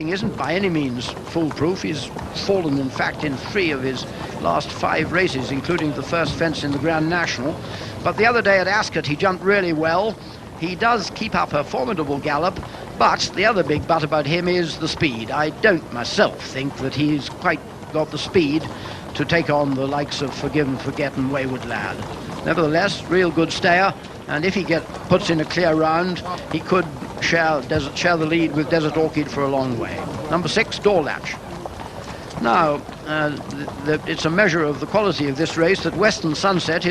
He isn't by any means foolproof. He's fallen, in fact, in 3 of his last 5 races, including the first fence in the Grand National. But the other day at Ascot, he jumped really well. He does keep up a formidable gallop, but the other big but about him is the speed. I don't myself think that he's quite got the speed to take on the likes of Forgive and Forget and Wayward Lad. Nevertheless, real good stayer, and if he puts in a clear round, he could share the lead with Desert Orchid for a long way. Number 6, Door Latch. Now, it's a measure of the quality of this race that Western Sunset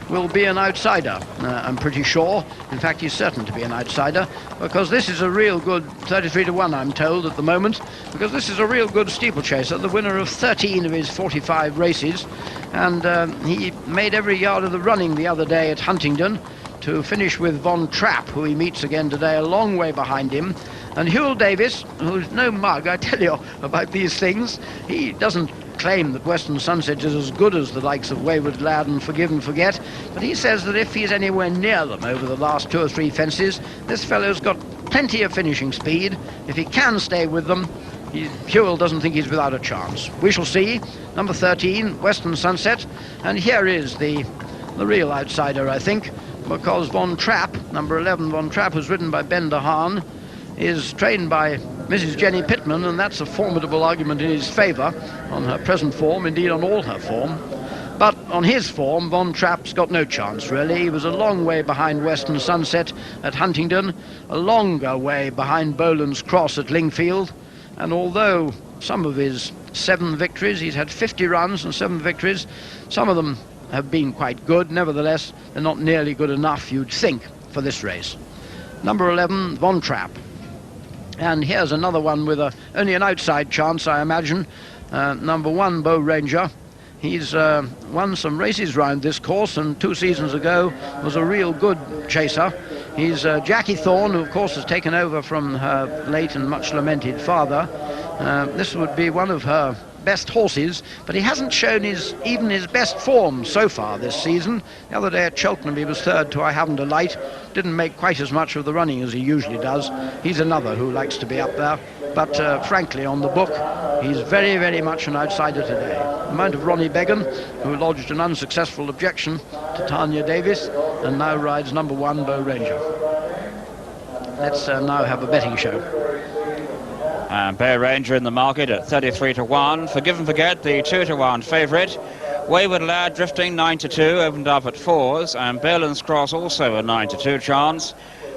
will be an outsider, I'm pretty sure. In fact, he's certain to be an outsider, because this is a real good 33-1, I'm told, at the moment, because this is a real good steeplechaser, the winner of 13 of his 45 races, and he made every yard of the running the other day at Huntingdon to finish with Von Trapp, who he meets again today, a long way behind him. And Hewell Davis, who's no mug, I tell you about these things, he doesn't claim that Western Sunset is as good as the likes of Wayward Lad and Forgive and Forget, but he says that if he's anywhere near them over the last 2 or 3 fences, this fellow's got plenty of finishing speed. If he can stay with them, Hewell doesn't think he's without a chance. We shall see. Number 13, Western Sunset, and here is the real outsider, I think, because Von Trapp, number 11, Von Trapp, who's ridden by Ben de Haan, is trained by Mrs. Jenny Pittman, and that's a formidable argument in his favour on her present form, indeed on all her form. But on his form, Von Trapp's got no chance, really. He was a long way behind Western Sunset at Huntingdon, a longer way behind Boland's Cross at Lingfield, and although some of his 7 victories, he's had 50 runs and 7 victories, some of them have been quite good. Nevertheless, they're not nearly good enough, you'd think, for this race. Number 11, Von Trapp. And here's another one with only an outside chance, I imagine. Number 1, Bow Ranger. He's won some races round this course, and 2 seasons ago was a real good chaser. He's Jackie Thorne, who of course has taken over from her late and much lamented father. This would be one of her best horses, but he hasn't shown even his best form so far this season. The other day at Cheltenham he was 3rd to I Haven't a Light, didn't make quite as much of the running as he usually does. He's another who likes to be up there, but frankly on the book he's very, very much an outsider today. The amount of Ronnie Beggan, who lodged an unsuccessful objection to Tanya Davis and now rides number 1, Bow Ranger. Let's now have a betting show. And Bow Ranger in the market at 33-1. Forgive and Forget, the 2-1 favourite. Wayward Lad drifting 9-2, opened up at 4s. And Boland's Cross also a 9-2 chance.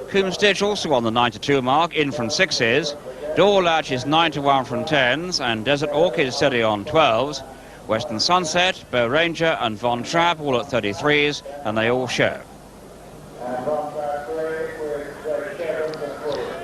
Coombs Ditch also on the 9-2 mark, in from 6s. Door Latch is 9-1 from 10s. And Desert Orchid is steady on 12s. Western Sunset, Bow Ranger and Von Trapp all at 33s, and they all show.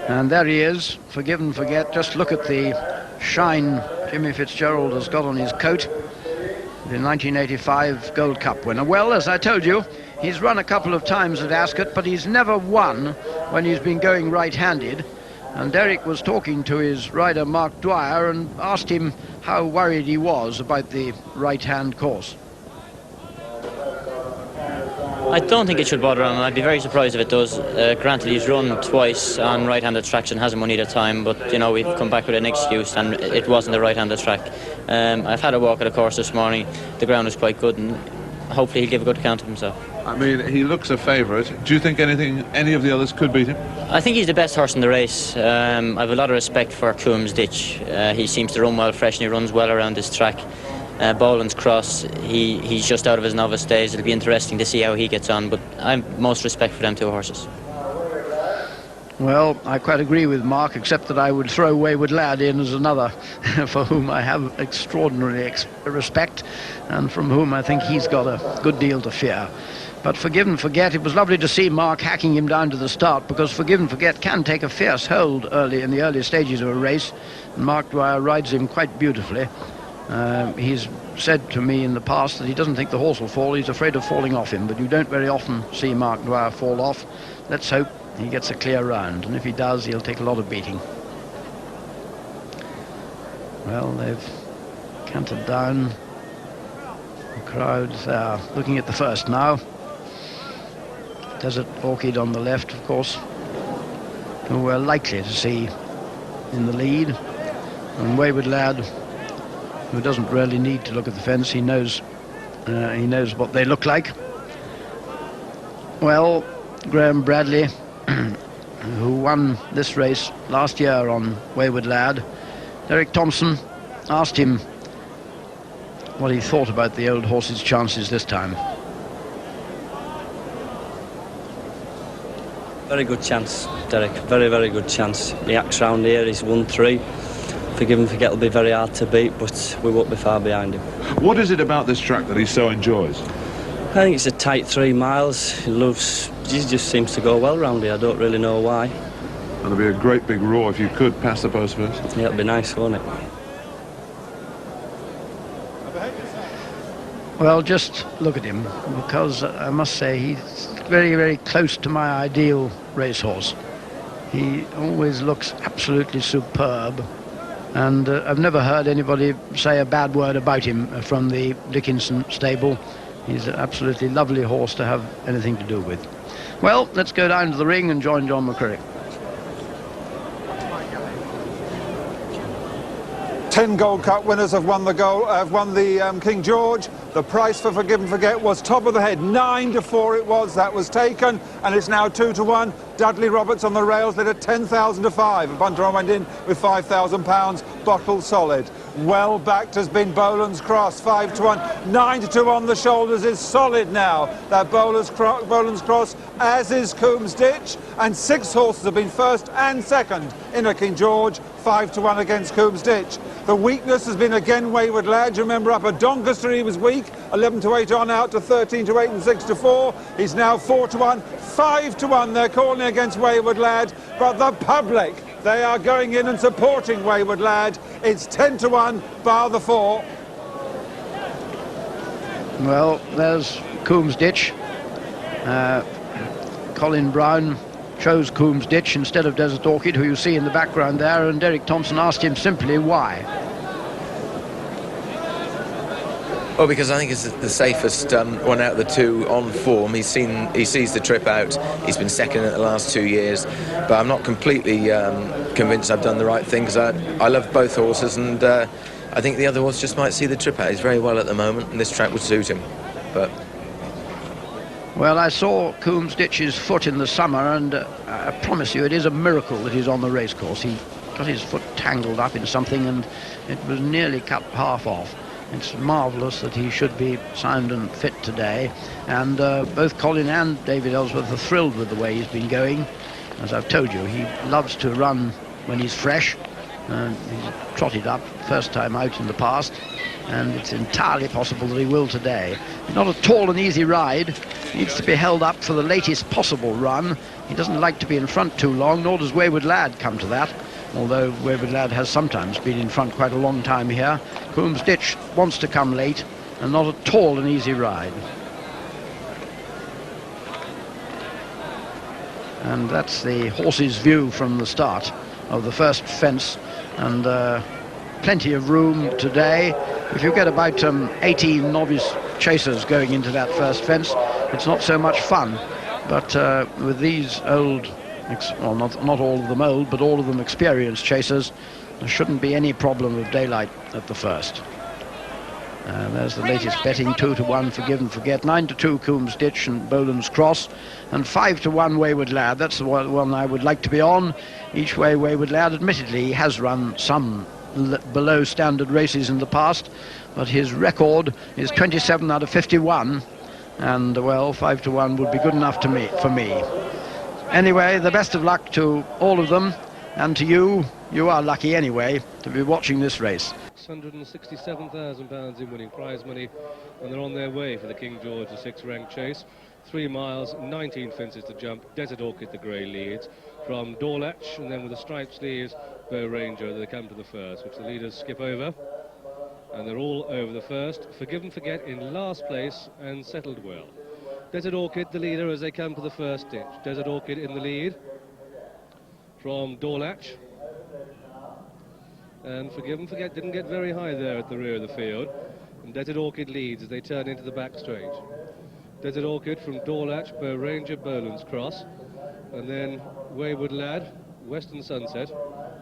And there he is, Forgive and Forget. Just look at the shine Jimmy Fitzgerald has got on his coat. The 1985 Gold Cup winner. Well, as I told you, he's run a couple of times at Ascot, but he's never won when he's been going right-handed. And Derek was talking to his rider Mark Dwyer and asked him how worried he was about the right-hand course. I don't think it should bother him. I'd be very surprised if it does. Granted, he's run twice on right-handed tracks and hasn't won either time, but, you know, we've come back with an excuse, and it wasn't the right-handed track. I've had a walk at the course this morning. The ground is quite good, and hopefully he'll give a good account of himself. I mean, he looks a favourite. Do you think any of the others could beat him? I think he's the best horse in the race. I have a lot of respect for Coombs Ditch. He seems to run well, fresh, and he runs well around this track. Boland's Cross, he's just out of his novice days. It'll be interesting to see how he gets on, but I have most respect for them 2 horses. Well, I quite agree with Mark, except that I would throw Wayward Lad in as another for whom I have extraordinary respect, and from whom I think he's got a good deal to fear. But Forgive and Forget, it was lovely to see Mark hacking him down to the start, because Forgive and Forget can take a fierce hold early in the early stages of a race, and Mark Dwyer rides him quite beautifully. He's said to me in the past that he doesn't think the horse will fall, he's afraid of falling off him, but you don't very often see Mark Dwyer fall off. Let's hope he gets a clear round, and if he does, he'll take a lot of beating. Well, they've cantered down. The crowds are looking at the first now. Desert Orchid on the left, of course, who we're likely to see in the lead. And Wayward Lad, who doesn't really need to look at the fence, he knows what they look like. Well, Graham Bradley, who won this race last year on Wayward Lad, Derek Thompson asked him what he thought about the old horse's chances this time. Very good chance, Derek. Very, very good chance. He acts round here, he's won 3. Forgive and Forget will be very hard to beat, but we won't be far behind him. What is it about this track that he so enjoys? I think it's a tight 3 miles. He just seems to go well round here. I don't really know why. That'll be a great big roar if you could pass the post first. Yeah, it'll be nice, won't it? Well, just look at him, because I must say he's very, very close to my ideal racehorse. He always looks absolutely superb, and I've never heard anybody say a bad word about him from the Dickinson stable. He's an absolutely lovely horse to have anything to do with. Well, let's go down to the ring and join John McCurry. 10 Gold Cup winners have won the King George. The price for Forgive and Forget was top of the head, 9-4 it was. That was taken, and it's now 2-1. Dudley Roberts on the rails led at 10,000-5. Bunter went in with £5,000, bottled solid. Well backed has been Boland's Cross, 5-1. 9-2 on the shoulders is solid now. That Boland's Cross, as is Coombs Ditch, and 6 horses have been first and second in a King George, 5-1 against Coombs Ditch. The weakness has been again Wayward Lad. You remember up at Doncaster he was weak, 11-8 on out to 13-8 and 6-4. He's now 4-1, 5-1. They're calling against Wayward Lad, but the public, they are going in and supporting Wayward Lad. It's 10-1, bar the 4. Well, there's Coombs Ditch. Colin Brown chose Coombs Ditch instead of Desert Orchid, who you see in the background there, and Derek Thompson asked him simply why. Well, because I think it's the safest one out of the 2 on form. He sees the trip out. He's been second in the last 2 years, but I'm not completely convinced I've done the right thing, because I love both horses, and I think the other horse just might see the trip out. He's very well at the moment, and this track would suit him. But well, I saw Coombs Ditch's foot in the summer, and I promise you it is a miracle that he's on the racecourse. He got his foot tangled up in something, and it was nearly cut half off. It's marvellous that he should be sound and fit today, and both Colin and David Ellsworth are thrilled with the way he's been going. As I've told you, he loves to run when he's fresh. He's trotted up first time out in the past, and it's entirely possible that he will today. Not at all an easy ride. Needs to be held up for the latest possible run. He doesn't like to be in front too long, nor does Wayward Lad come to that, although Wayward Lad has sometimes been in front quite a long time here. Coombs Ditch wants to come late, and not at all an easy ride. And that's the horse's view from the start of the first fence, and plenty of room today. If you get about 18 novice chasers going into that first fence, it's not so much fun. But with these old, well, not all of them old, but all of them experienced chasers, there shouldn't be any problem of daylight at the first. There's the latest betting, 2-1 Forgive and Forget, 9-2 Coombs Ditch and Boland's Cross, and 5-1 Wayward Lad. That's the one I would like to be on. Each way Wayward Lad, admittedly, he has run some below standard races in the past, but his record is 27 out of 51, and well, 5-1 would be good enough for me. Anyway, the best of luck to all of them, and to you. You are lucky anyway to be watching this race. £667,000 in winning prize money, and they're on their way for the King George, the 6th-ranked chase. 3 miles, 19 fences to jump. Desert Orchid, the grey leads. From Dorlatch, and then with the striped sleeves, Bow Ranger, they come to the first, which the leaders skip over. And they're all over the first. Forgive and Forget in last place and settled well. Desert Orchid, the leader, as they come to the first ditch. Desert Orchid in the lead from Dorlatch. And Forgive and Forget didn't get very high there at the rear of the field. And Desert Orchid leads as they turn into the back straight. Desert Orchid from Dorlatch, Bow Ranger, Boland's Cross. And then Wayward Lad, Western Sunset,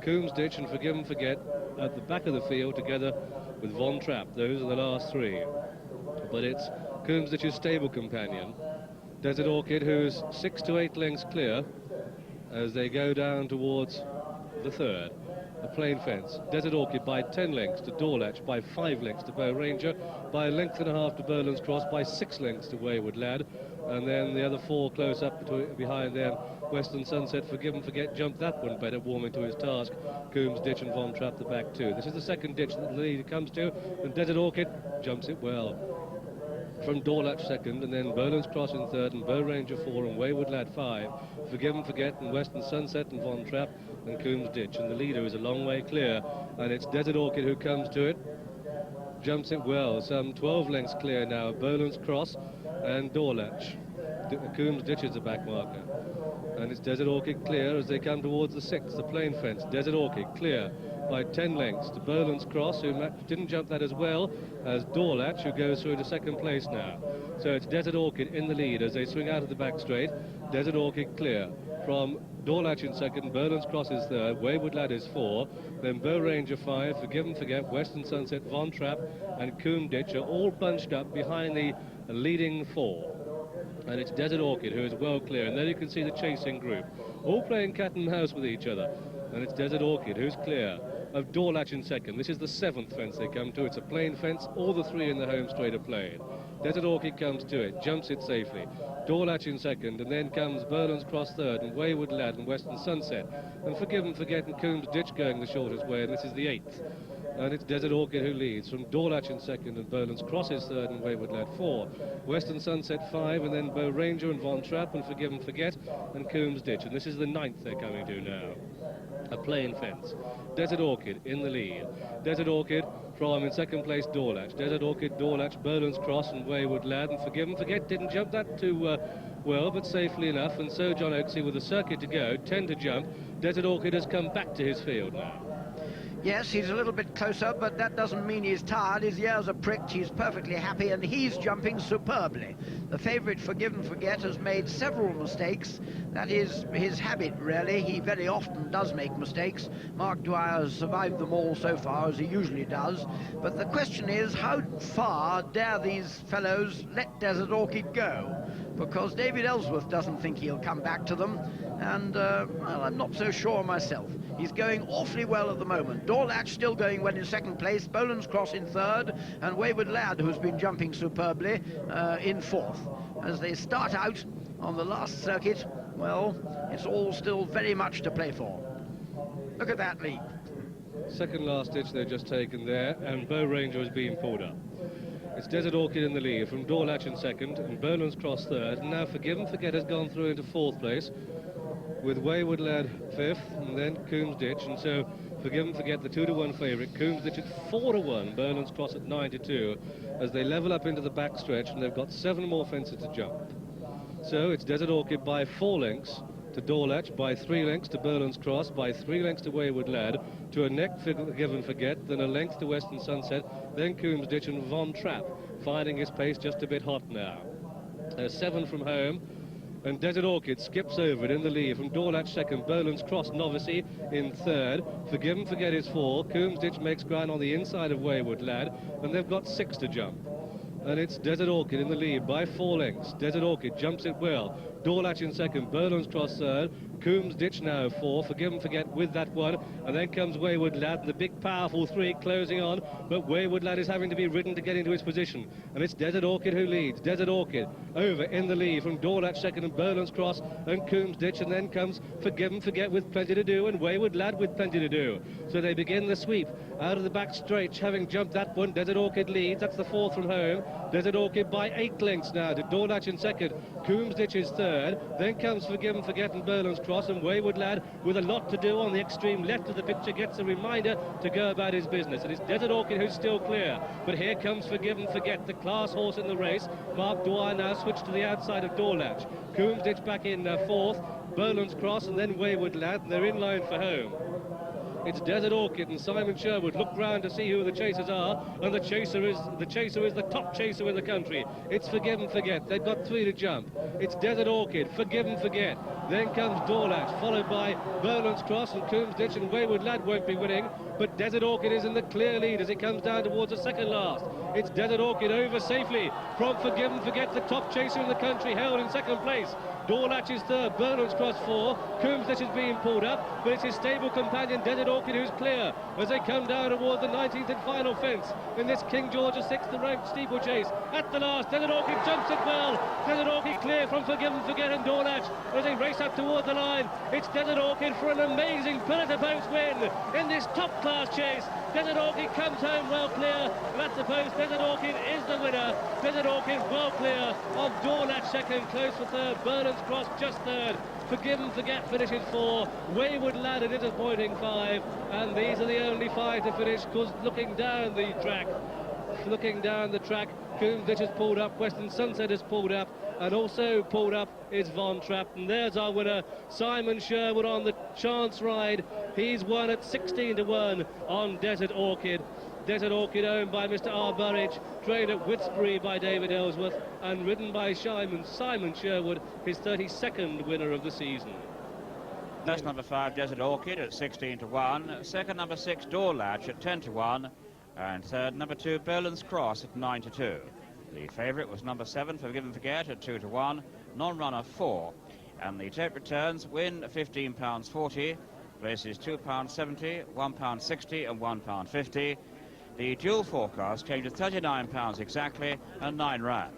Coombs Ditch and Forgive and Forget at the back of the field together with Von Trapp. Those are the last three. But it's Coomsditch's stable companion, Desert Orchid, who's 6 to 8 lengths clear as they go down towards the third. A plain fence. Desert Orchid by 10 lengths to Dorlatch, by 5 lengths to Bow Ranger, by a length and a half to Berlin's Cross, by 6 lengths to Wayward Lad, and then the other four close up behind them. Western Sunset, Forgive and Forget, jumped that one better, warming to his task. Coomsditch and Von Trapp the back two. This is the second ditch that the lead comes to, and Desert Orchid jumps it well. From Dorlatch second, and then Berlin's Cross in third, and Bow Ranger 4, and Wayward Lad 5. Forgive and Forget, and Western Sunset, and Von Trapp, and Coomsditch. And the leader is a long way clear, and it's Desert Orchid who comes to it. Jumps it well, some 12 lengths clear now. Berlin's Cross and Dorlatch. Coomsditch is the back marker. And it's Desert Orchid clear as they come towards the sixth, the plain fence. Desert Orchid clear by 10 lengths to Berlin's Cross, who didn't jump that as well as Dorlatch, who goes through to second place now. So it's Desert Orchid in the lead as they swing out of the back straight. Desert Orchid clear. From Dorlatch in second, Berlin's Cross is third, Wayward Lad is 4, then Bow Ranger 5, Forgive and Forget, Western Sunset, Von Trapp and Coomsditch are all bunched up behind the leading 4. And it's Desert Orchid who is well clear, and there you can see the chasing group, all playing cat and mouse with each other. And it's Desert Orchid who's clear of Dorlatch in second. This is the 7th fence they come to. It's a plain fence. All the 3 in the home straight are played. Desert Orchid comes to it, jumps it safely. Dorlatch in second, and then comes Berlin's Cross third, and Wayward Lad and Western Sunset. And Forgive and Forget and Coomsditch going the shortest way, and this is the 8th. And it's Desert Orchid who leads, from Dorlatch in second, and Berlin's Cross is third, and Wayward Lad 4. Western Sunset 5, and then Bow Ranger and Von Trapp, and Forgive and Forget, and Coomsditch. And this is the 9th they're coming to now. A plain fence. Desert Orchid in the lead. Desert Orchid from in second place Dorlatch. Desert Orchid, Dorlatch, Berlin's Cross and Wayward Lad, and Forgive and Forget didn't jump that too well, but safely enough, and so John Oaksey with a circuit to go, 10 to jump. Desert Orchid has come back to his field now. Yes, he's a little bit closer, but that doesn't mean he's tired. His ears are pricked, he's perfectly happy, and he's jumping superbly. The favourite, Forgive and Forget, has made several mistakes. That is his habit, really. He very often does make mistakes. Mark Dwyer has survived them all so far, as he usually does. But the question is, how far dare these fellows let Desert Orchid go? Because David Ellsworth doesn't think he'll come back to them, and, well, I'm not so sure myself. He's going awfully well at the moment. Dorlatch still going well in second place, Boland's Cross in third, and Wayward Lad, who's been jumping superbly, in fourth. As they start out on the last circuit, well, it's all still very much to play for. Look at that lead. Second last ditch they've just taken there, and Bow Ranger is being pulled up. It's Desert Orchid in the lead, from Dorlatch in second, and Boland's Cross third, and now Forgive and Forget has gone through into fourth place, with Wayward Lad 5th, and then Coomsditch, and so Forgive and Forget, the 2-to-1 favourite. Coomsditch at 4-to-1, Berlin's Cross at 9-to-2, as they level up into the back stretch, and they've got 7 more fences to jump. So it's Desert Orchid by 4 lengths to Dorlatch, by 3 lengths to Berlin's Cross, by 3 lengths to Wayward Lad, to a neck Forgive and Forget, then a length to Western Sunset, then Coomsditch and Von Trapp, finding his pace just a bit hot now. There's 7 from home, and Desert Orchid skips over it in the lead, from Dorlatch second, Berlin's Cross Novice in third, Forgive and Forget is 4, Coomsditch makes ground on the inside of Wayward Lad, and they've got 6 to jump. And it's Desert Orchid in the lead by 4 lengths. Desert Orchid jumps it well. Dorlatch in second, Berlin's Cross third, Coomsditch now 4, Forgive and Forget with that one, and then comes Wayward Lad, the big powerful 3 closing on, but Wayward Lad is having to be ridden to get into his position, and it's Desert Orchid who leads. Desert Orchid over in the lead, from Dorlatch second and Berlin's Cross and Coomsditch, and then comes Forgive and Forget with plenty to do, and Wayward Lad with plenty to do. So they begin the sweep out of the back stretch, having jumped that one. Desert Orchid leads, that's the 4th from home. Desert Orchid by 8 lengths now to Dorlatch in second, Coomsditch is third, then comes Forgive and Forget and Berlin's Cross, and Wayward Lad with a lot to do on the extreme left of the picture gets a reminder to go about his business, and it's Desert Orchid who's still clear, but here comes Forgive and Forget, the class horse in the race. Mark Dwyer now switched to the outside of Dorlatch, Coomsditch back in 4th, Berlin's Cross, and then Wayward Lad, and they're in line for home. It's Desert Orchid, and Simon Sherwood looked round to see who the chasers are, and the chaser is the top chaser in the country. It's Forgive and Forget. They've got 3 to jump. It's Desert Orchid, Forgive and Forget. Then comes Dorlatch, followed by Berlin's Cross, and Coomsditch, and Wayward Lad won't be winning. but Desert Orchid is in the clear lead as it comes down towards the second last. It's Desert Orchid over safely from Forgive and Forget, the top chaser in the country, held in second place. Dorlatch is third, Burnham's Cross four, Coombsdish is being pulled up, but it's his stable companion Desert Orchid who's clear as they come down towards the 19th and final fence in this King George VI ranked steeplechase. At the last, Desert Orchid jumps it well. Desert Orchid clear from Forgive and Forget and Dorlatch as they race up towards the line. It's Desert Orchid for an amazing pillar-to-post win in this top-class chase. Desert Orchid comes home well clear, and at the post, Desert Orchid is the winner. Desert Orchid well clear of Dorlatch second, close for third, Burnham's Cross just third. Forgive and Forget finishes 4, Wayward Lad a disappointing 5, and these are the only 5 to finish, because looking down the track, Coombsdish has pulled up, Western Sunset has pulled up, and also pulled up is Von Trapp. And there's our winner, Simon Sherwood, on the chance ride. He's won at 16 to 1 on Desert Orchid. Desert Orchid owned by Mr. R. Burridge, trained at Whitsbury by David Ellsworth, and ridden by Simon Sherwood, his 32nd winner of the season. First number 5, Desert Orchid at 16 to 1. Second number 6, Dorlatch at 10 to 1. And third number 2, Berlin's Cross at 9 to 2. The favourite was number 7, Forgive and Forget at 2 to 1. Non-runner 4. And the tape returns win £15.40. Places £2.70, £1.60 and £1.50. The dual forecast came to £39 exactly and 9 rounds.